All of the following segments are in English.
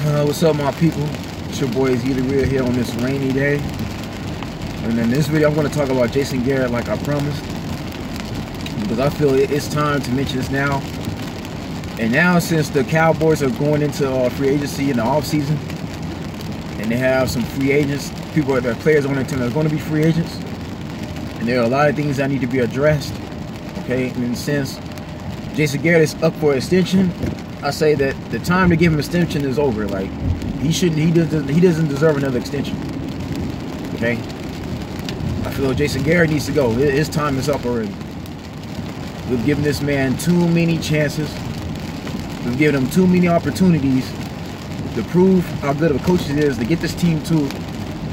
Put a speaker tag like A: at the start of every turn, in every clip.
A: What's up, my people? It's your boy Easy Real here on this rainy day. And in this video, I'm going to talk about Jason Garrett like I promised, because I feel it's time to mention this now. And now, since the Cowboys are going into free agency in the offseason, and they have some free agents, players on their team that are going to be free agents, and there are a lot of things that need to be addressed. Okay, and since Jason Garrett is up for extension, I say that the time to give him extension is over. Like, he doesn't deserve another extension. Okay, I feel Jason Garrett needs to go. His time is up already. We've given this man too many chances. We've given him too many opportunities to prove how good of a coach he is, to get this team to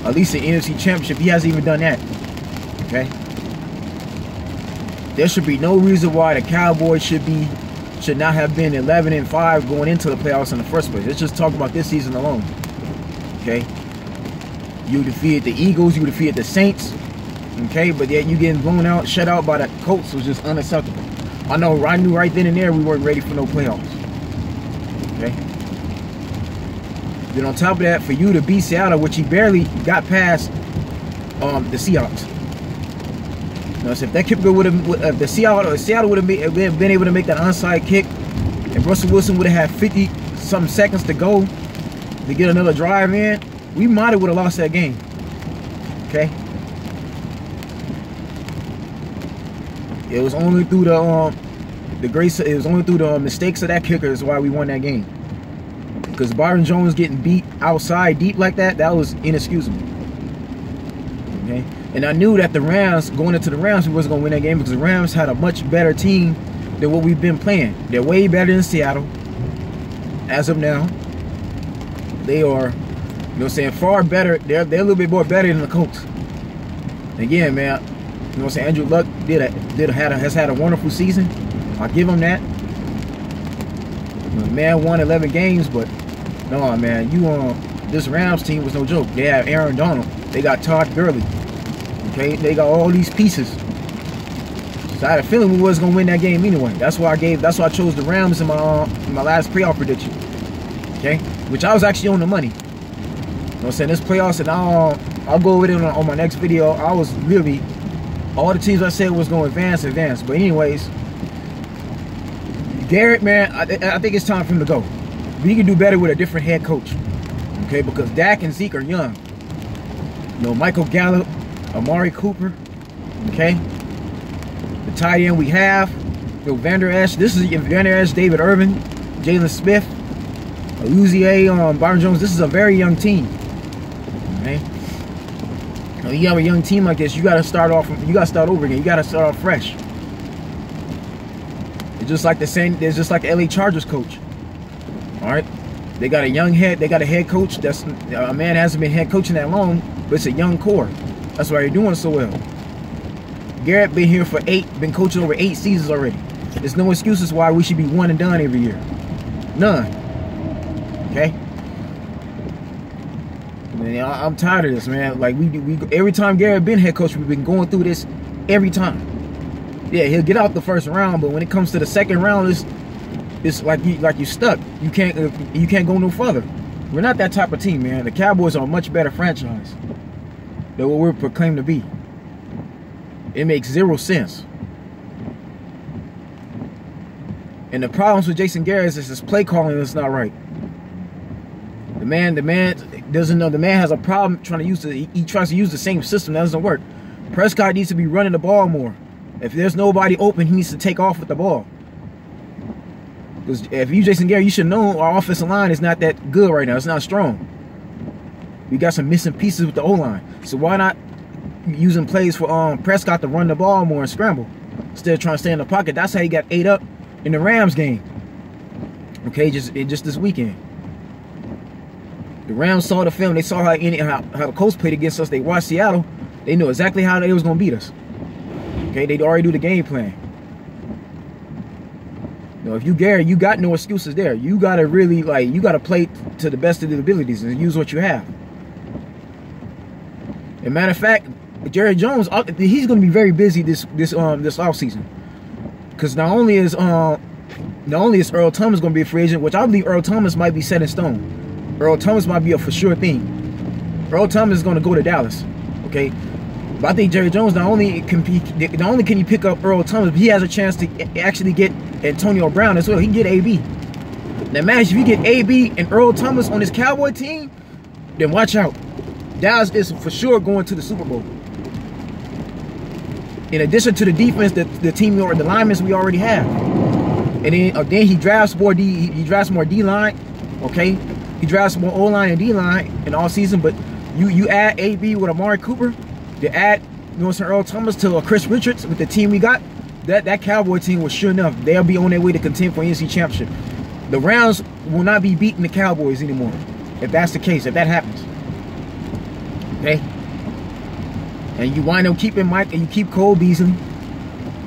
A: at least the NFC Championship. He hasn't even done that. Okay, there should be no reason why the Cowboys should not have been 11-5 going into the playoffs in the first place. Let's just talk about this season alone. Okay, you defeated the Eagles, you defeated the Saints. Okay, but yet you getting blown out, shut out by the Colts was just unacceptable. I knew right then and there we weren't ready for no playoffs. Okay. Then on top of that, for you to beat Seattle, which he barely got past the Seahawks. You know, so if that kicker would have, Seattle would have been able to make that onside kick, and Russell Wilson would have had 50-something seconds to go to get another drive in, we might have would have lost that game. Okay. It was only through the mistakes of that kicker is why we won that game. Because Byron Jones getting beat outside deep like that was inexcusable. Okay, and I knew that the Rams, going into the Rams, we wasn't gonna win that game because the Rams had a much better team than what we've been playing. They're way better than Seattle as of now. They are, you know what I'm saying, far better. They're a little bit more better than the Colts. Again, man. You know what I'm saying? Andrew Luck has had a wonderful season. I'll give him that. The man won 11 games, but no, man, this Rams team was no joke. They have Aaron Donald. They got Todd Gurley. Okay, they got all these pieces. So I had a feeling we was gonna win that game anyway. That's why I chose the Rams in my last playoff prediction. Okay, which I was actually on the money. You know what I'm saying? This playoffs, and I'll go over it on my next video. I was really, all the teams I said was going to advance. But anyways, Garrett, man, I think it's time for him to go. We can do better with a different head coach. Okay, because Dak and Zeke are young. You know, Michael Gallup, Amari Cooper. Okay, the tight end we have, you know, Vander Esch. This is Vander Esch, David Irvin, Jalen Smith, Uzier, Byron Jones. This is a very young team. Okay. When you have a young team like this, you got to start over again. You got to start off fresh. It's just like the LA Chargers coach. All right, they got a young head. They got a head coach. That's a man hasn't been head coaching that long, but it's a young core. That's why you're doing so well. Garrett been here for been coaching over 8 seasons already. There's no excuses why we should be one and done every year. None. Okay. Man, I'm tired of this, man. Like we every time Garrett been head coach, we've been going through this every time. Yeah, he'll get out the first round, but when it comes to the second round, it's like you stuck. You can't go no further. We're not that type of team, man. The Cowboys are a much better franchise than what we're proclaimed to be. It makes zero sense. And the problems with Jason Garrett is his play calling is not right. The man doesn't know. The man has a problem trying to use he tries to use the same system. That doesn't work. Prescott needs to be running the ball more. If there's nobody open, he needs to take off with the ball. Because if you Jason Garrett, you should know our offensive line is not that good right now. It's not strong. We got some missing pieces with the O-line. So why not using plays for Prescott to run the ball more and scramble instead of trying to stay in the pocket? That's how he got ate up in the Rams game. Okay, just this weekend. The Rams saw the film. They saw how the Colts played against us. They watched Seattle. They knew exactly how they was going to beat us. Okay, they'd already do the game plan. You know, if you Garrett, you got no excuses there. You got to really, you got to play to the best of the abilities and use what you have. As a matter of fact, Jerry Jones, he's going to be very busy this offseason. Because not only is Earl Thomas going to be a free agent, which I believe Earl Thomas might be set in stone. Earl Thomas might be a for sure thing. Earl Thomas is going to go to Dallas, okay? But I think Jerry Jones not only can he pick up Earl Thomas, but he has a chance to actually get Antonio Brown as well. He can get AB. Now, imagine if you get AB and Earl Thomas on this Cowboy team, then watch out. Dallas is for sure going to the Super Bowl. In addition to the defense, the team or the linemen we already have, and then he drafts more D-line, okay? He drafts more O-line and D-line in all season, but you add AB with Amari Cooper, you add Earl Thomas to Chris Richards with the team we got, that Cowboy team was sure enough, they'll be on their way to contend for NFC Championship. The Rams will not be beating the Cowboys anymore, if that's the case, if that happens. Okay? And you wind up keeping Mike, and you keep Cole Beasley.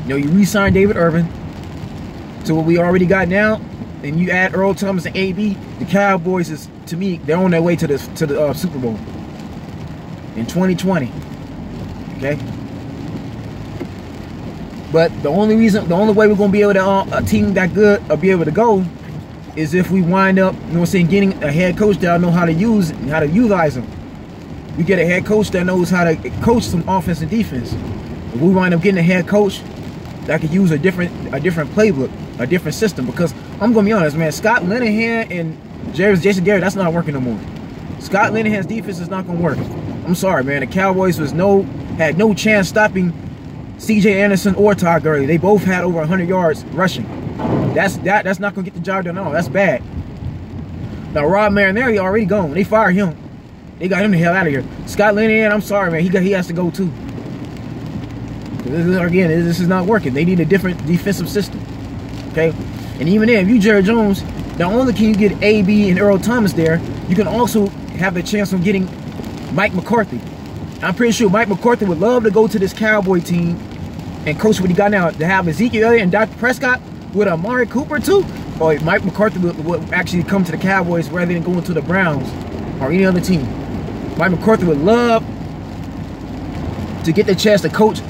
A: You re-sign David Irvin to what we already got now, and you add Earl Thomas and AB. The Cowboys is, to me, they're on their way to the Super Bowl in 2020. Okay. But the only way we're gonna be able to a team that good or be able to go is if we wind up, getting a head coach that know how to utilize them. We get a head coach that knows how to coach some offense and defense. If we wind up getting a head coach that could use a different playbook, a different system. Because I'm gonna be honest, man, Scott Linehan and Jason Garrett, that's not working no more. Scott Linehan's defense is not gonna work. I'm sorry, man. The Cowboys had no chance stopping C.J. Anderson or Todd Gurley. They both had over 100 yards rushing. That's not gonna get the job done at all. That's bad. Now Rob Marinelli already gone. They fired him. They got him the hell out of here. Scott Linehan, I'm sorry, man. He has to go too. This is not working. They need a different defensive system. Okay? And even then, if you Jerry Jones, not only can you get AB and Earl Thomas there, you can also have the chance of getting Mike McCarthy. I'm pretty sure Mike McCarthy would love to go to this Cowboy team and coach what he got now. To have Ezekiel Elliott and Dr. Prescott with Amari Cooper too, or Mike McCarthy would actually come to the Cowboys rather than going to the Browns or any other team. Mike McCarthy would love to get the chance to coach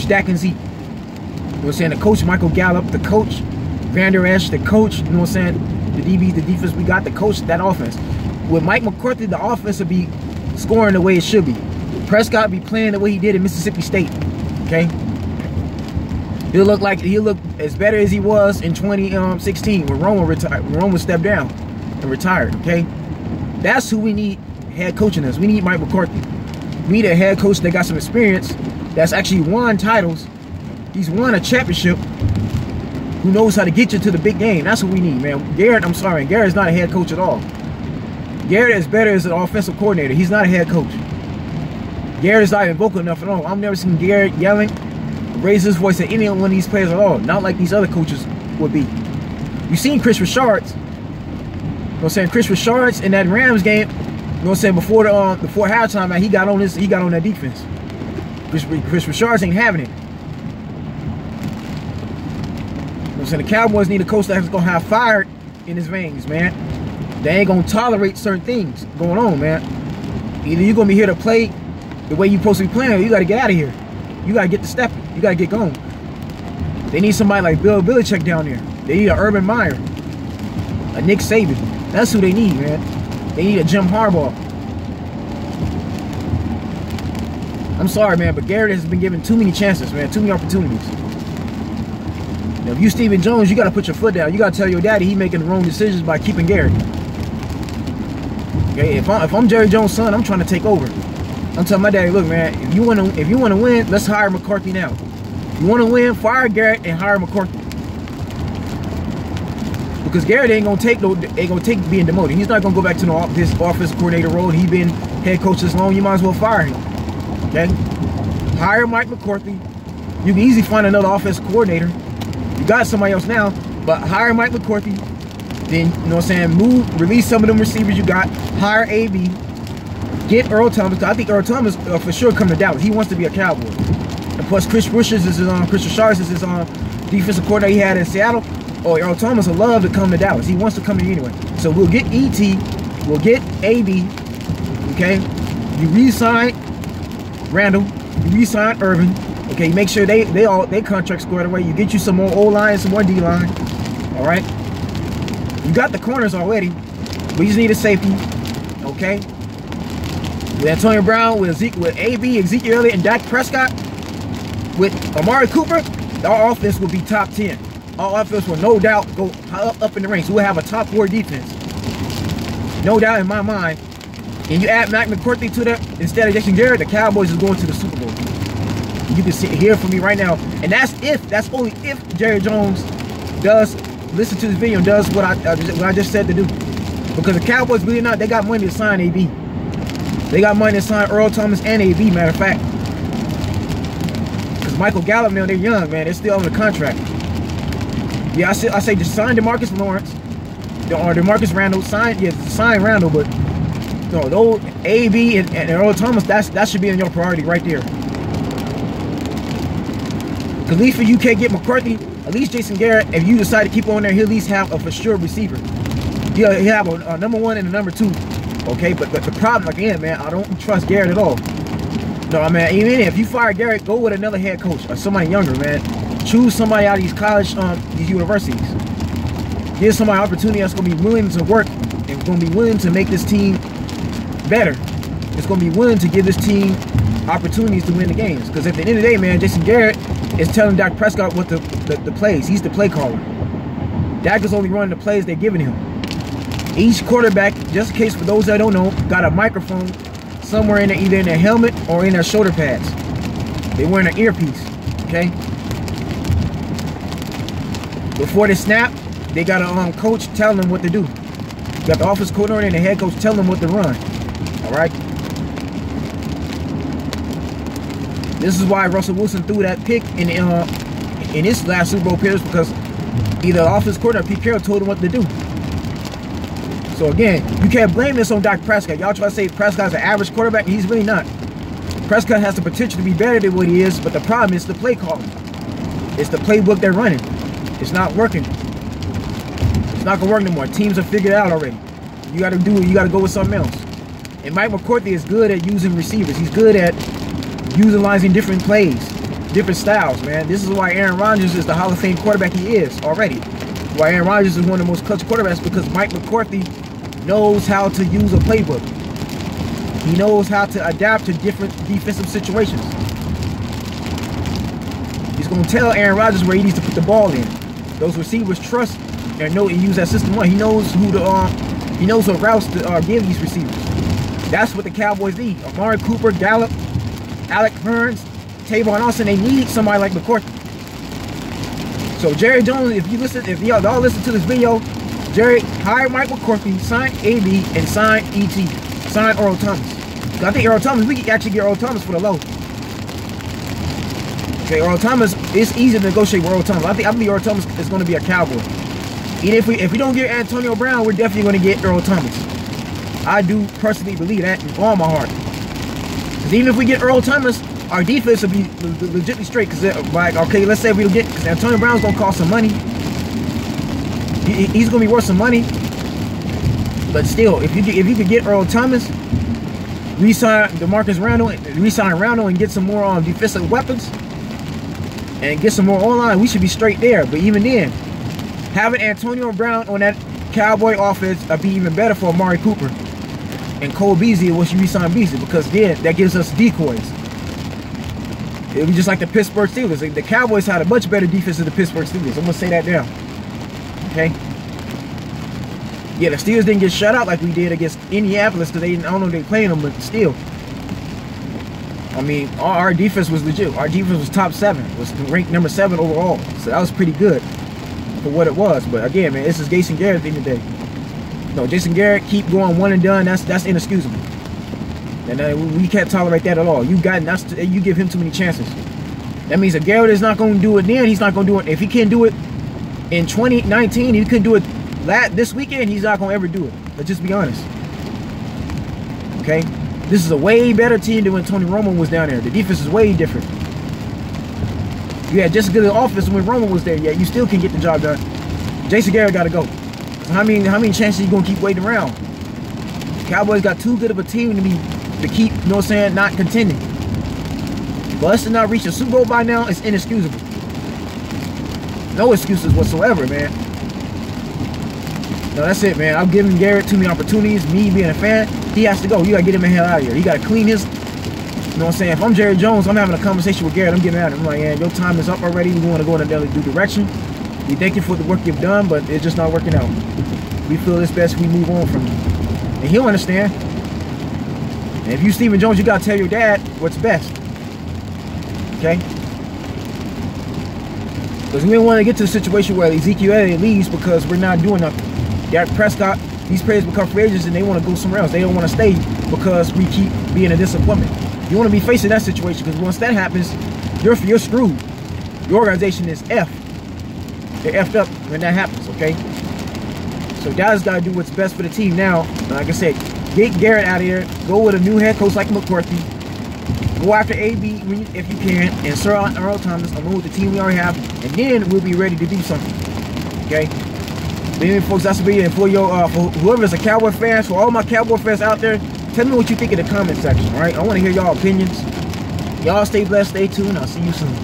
A: Dak and Zeke. You know what I'm saying? To coach Michael Gallup, to coach Vander Esch, to coach, you know what I'm saying, the DBs, the defense we got, to coach that offense. With Mike McCarthy, the offense would be scoring the way it should be. Prescott be playing the way he did at Mississippi State. Okay? He'll look as better as he was in 2016 when Romo stepped down and retired. Okay? That's who we need head coaching us. We need Mike McCarthy. We need a head coach that got some experience, that's actually won titles. He's won a championship, who knows how to get you to the big game. That's what we need, man. Garrett, I'm sorry, Garrett's not a head coach at all. Garrett is better as an offensive coordinator. He's not a head coach. Garrett is not even vocal enough at all. I've never seen Garrett yelling, raise his voice at any one of these players at all. Not like these other coaches would be. You've seen Chris Richards. You know what I'm saying? Chris Richards in that Rams game, you know what I'm saying, before halftime, man, he got on that defense. Chris Richards ain't having it. You know what I'm saying? The Cowboys need a coach that's gonna have fire in his veins, man. They ain't gonna tolerate certain things going on, man. Either you're gonna be here to play the way you're supposed to be playing, or you gotta get out of here. You gotta get to stepping. You gotta get going. They need somebody like Bill Belichick down there. They need a Urban Meyer, a Nick Saban. That's who they need, man. They need a Jim Harbaugh. I'm sorry, man, but Garrett has been given too many chances, man. Too many opportunities. Now, if you Stephen Jones, you got to put your foot down. You got to tell your daddy he making the wrong decisions by keeping Garrett. Okay, if I'm Jerry Jones' son, I'm trying to take over. I'm telling my daddy, look, man, if you want to win, let's hire McCarthy now. If you want to win, fire Garrett and hire McCarthy. Because Garrett ain't gonna take being demoted. He's not gonna go back to this offensive coordinator role. He been head coach this long. You might as well fire him. Okay? Hire Mike McCarthy. You can easily find another offensive coordinator. You got somebody else now, but hire Mike McCarthy. Then, you know what I'm saying, release some of them receivers you got. Hire AB. Get Earl Thomas. I think Earl Thomas for sure come to Dallas. He wants to be a Cowboy. And plus, Chris Richards is his defensive coordinator he had in Seattle. Oh, Earl Thomas would love to come to Dallas. He wants to come here anyway. So we'll get E.T. We'll get AB. Okay? You re-sign Randall. You re-sign Irvin. Okay? Make sure they contract squared away. You get you some more O-line, some more D-line. All right? You got the corners already. We just need a safety, okay? With Antonio Brown, with AB, Ezekiel Elliott, and Dak Prescott, with Amari Cooper, our offense will be top 10. Our offense will no doubt go up in the ranks. We'll have a top 4 defense. No doubt in my mind. And you add Mike McCarthy to that instead of Jason Garrett, the Cowboys is going to the Super Bowl. You can hear from me right now. And that's only if Jerry Jones does listen to this video and does what I just said to do. Because the Cowboys, believe it or not, they got money to sign AB. They got money to sign Earl Thomas and AB, matter of fact. Because Michael Gallup, man, they're young, man. They're still on the contract. Yeah, I say just sign DeMarcus Lawrence. Or DeMarcus Randall. Sign Randall, but those AB and Earl Thomas, that should be in your priority right there. Because at least if you can't get McCarthy, at least Jason Garrett, if you decide to keep on there, he'll at least have a for sure receiver. He'll have a number 1 and a number 2. Okay, but the problem, again, man, I don't trust Garrett at all. No, I mean, even if you fire Garrett, go with another head coach or somebody younger, man. Choose somebody out of these college, these universities. Give somebody opportunity that's going to be willing to work and going to be willing to make this team better. It's going to be willing to give this team opportunities to win the games. Because at the end of the day, man, Jason Garrett is telling Dak Prescott what the plays. He's the play caller. Dak is only running the plays they're giving him. Each quarterback, just in case for those that don't know, got a microphone somewhere in either in their helmet or in their shoulder pads. They're wearing an earpiece, okay? Before they snap, they got a coach telling them what to do. You got the offensive coordinator and the head coach telling them what to run, all right? This is why Russell Wilson threw that pick in his last Super Bowl appearance, because either the offensive coordinator or Pete Carroll told him what to do. So again, you can't blame this on Dak Prescott. Y'all try to say Prescott's an average quarterback, and he's really not. Prescott has the potential to be better than what he is, but the problem is the play calling. It's the playbook they're running. It's not working. It's not gonna work no more. Teams have figured it out already. You gotta go with something else. And Mike McCarthy is good at using receivers. He's good at utilizing different plays, different styles, man. This is why Aaron Rodgers is the Hall of Fame quarterback he is already. Why Aaron Rodgers is one of the most clutch quarterbacks, because Mike McCarthy knows how to use a playbook. He knows how to adapt to different defensive situations. He's going to tell Aaron Rodgers where he needs to put the ball in. Those receivers trust and know and use that system well. He knows he knows what routes to give these receivers. That's what the Cowboys need. Amari Cooper, Gallup, Alec Hearns, Tavon Austin, they need somebody like McCarthy. So Jerry Jones, if y'all all listen to this video, Jerry hired Mike McCarthy, signed AB, and signed ET, signed Earl Thomas. I think Earl Thomas, we can actually get Earl Thomas for the low. Okay, Earl Thomas, it's easy to negotiate with Earl Thomas. I think Earl Thomas is going to be a Cowboy. And if we don't get Antonio Brown, we're definitely going to get Earl Thomas. I do personally believe that in all my heart. Because even if we get Earl Thomas, our defense will be legitimately straight. Because, like, okay, let's say we don't get, because Antonio Brown's going to cost some money. He's going to be worth some money. But still, if you could get Earl Thomas, re-sign DeMarcus Randall, re-sign Randall, and get some more defensive weapons, and get some more online, we should be straight there. But even then, having Antonio Brown on that Cowboy offense would be even better for Amari Cooper and Cole Beasley once you re-sign Beasley, because again, that gives us decoys. It'll be just like the Pittsburgh Steelers. The Cowboys had a much better defense than the Pittsburgh Steelers. I'm gonna say that now. Okay. Yeah, the Steelers didn't get shut out like we did against Indianapolis, because I don't know if they playing them, but still. I mean, our defense was legit. Our defense was top 7, was ranked number 7 overall. So that was pretty good for what it was. But again, man, this is Jason Garrett at the end of the day. No, Jason Garrett, keep going one and done. That's inexcusable. And we can't tolerate that at all. You give him too many chances. That means if Garrett is not going to do it then, he's not going to do it. If he can't do it in 2019, he couldn't do it this weekend, he's not going to ever do it. Let's just be honest. Okay? This is a way better team than when Tony Romo was down there. The defense is way different. You had just as good an offense when Romo was there, yet you still can get the job done. Jason Garrett got to go. How many chances are you going to keep waiting around? Cowboys got too good of a team to keep, you know what I'm saying, not contending. For us to not reach a Super Bowl by now is inexcusable. No excuses whatsoever, man. No, that's it, man. I'm giving Garrett too many opportunities. Me being a fan, he has to go. You got to get him the hell out of here. He got to clean his... You know what I'm saying? If I'm Jerry Jones, I'm having a conversation with Garrett. I'm getting out of him. I'm like, yeah, your time is up already. You want to go in a new direction. We thank you for the work you've done, but it's just not working out. We feel it's best we move on from you. And he'll understand. And if you Stephen Jones, you got to tell your dad what's best. Okay? Because we don't want to get to the situation where Ezekiel Elliott leaves because we're not doing nothing. Dak Prescott, these players become free agents and they want to go somewhere else. They don't want to stay because we keep being a disappointment. You want to be facing that situation because once that happens, you're screwed. Your organization is F. They're F'd up when that happens, okay? So Dallas got to do what's best for the team now. Like I said, get Garrett out of here. Go with a new head coach like McCarthy. Go after AB if you can. And Sir Earl Thomas along with the team we already have. And then we'll be ready to do something, okay? But anyway, folks, that's the video. For whoever's a Cowboy fan, for all my Cowboy fans out there, tell me what you think in the comment section, all right? I want to hear y'all opinions. Y'all stay blessed, stay tuned. I'll see you soon.